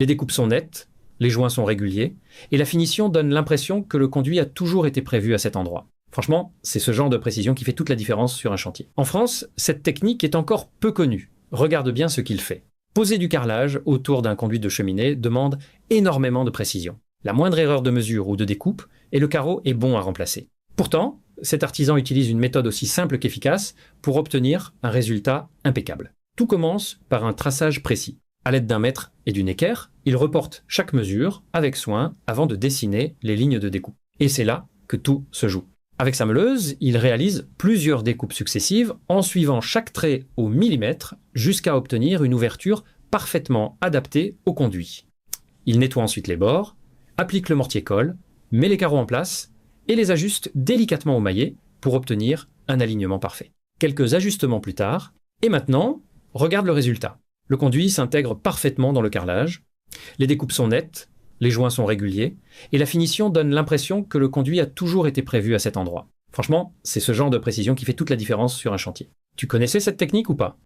Les découpes sont nettes, les joints sont réguliers, et la finition donne l'impression que le conduit a toujours été prévu à cet endroit. Franchement, c'est ce genre de précision qui fait toute la différence sur un chantier. En France, cette technique est encore peu connue. Regarde bien ce qu'il fait. Poser du carrelage autour d'un conduit de cheminée demande énormément de précision. La moindre erreur de mesure ou de découpe, et le carreau est bon à remplacer. Pourtant, cet artisan utilise une méthode aussi simple qu'efficace pour obtenir un résultat impeccable. Tout commence par un traçage précis. À l'aide d'un mètre et d'une équerre, il reporte chaque mesure avec soin avant de dessiner les lignes de découpe. Et c'est là que tout se joue. Avec sa meuleuse, il réalise plusieurs découpes successives en suivant chaque trait au millimètre jusqu'à obtenir une ouverture parfaitement adaptée au conduit. Il nettoie ensuite les bords, applique le mortier-colle, met les carreaux en place et les ajuste délicatement au maillet pour obtenir un alignement parfait. Quelques ajustements plus tard, et maintenant, regarde le résultat. Le conduit s'intègre parfaitement dans le carrelage, les découpes sont nettes, les joints sont réguliers, et la finition donne l'impression que le conduit a toujours été prévu à cet endroit. Franchement, c'est ce genre de précision qui fait toute la différence sur un chantier. Tu connaissais cette technique ou pas ?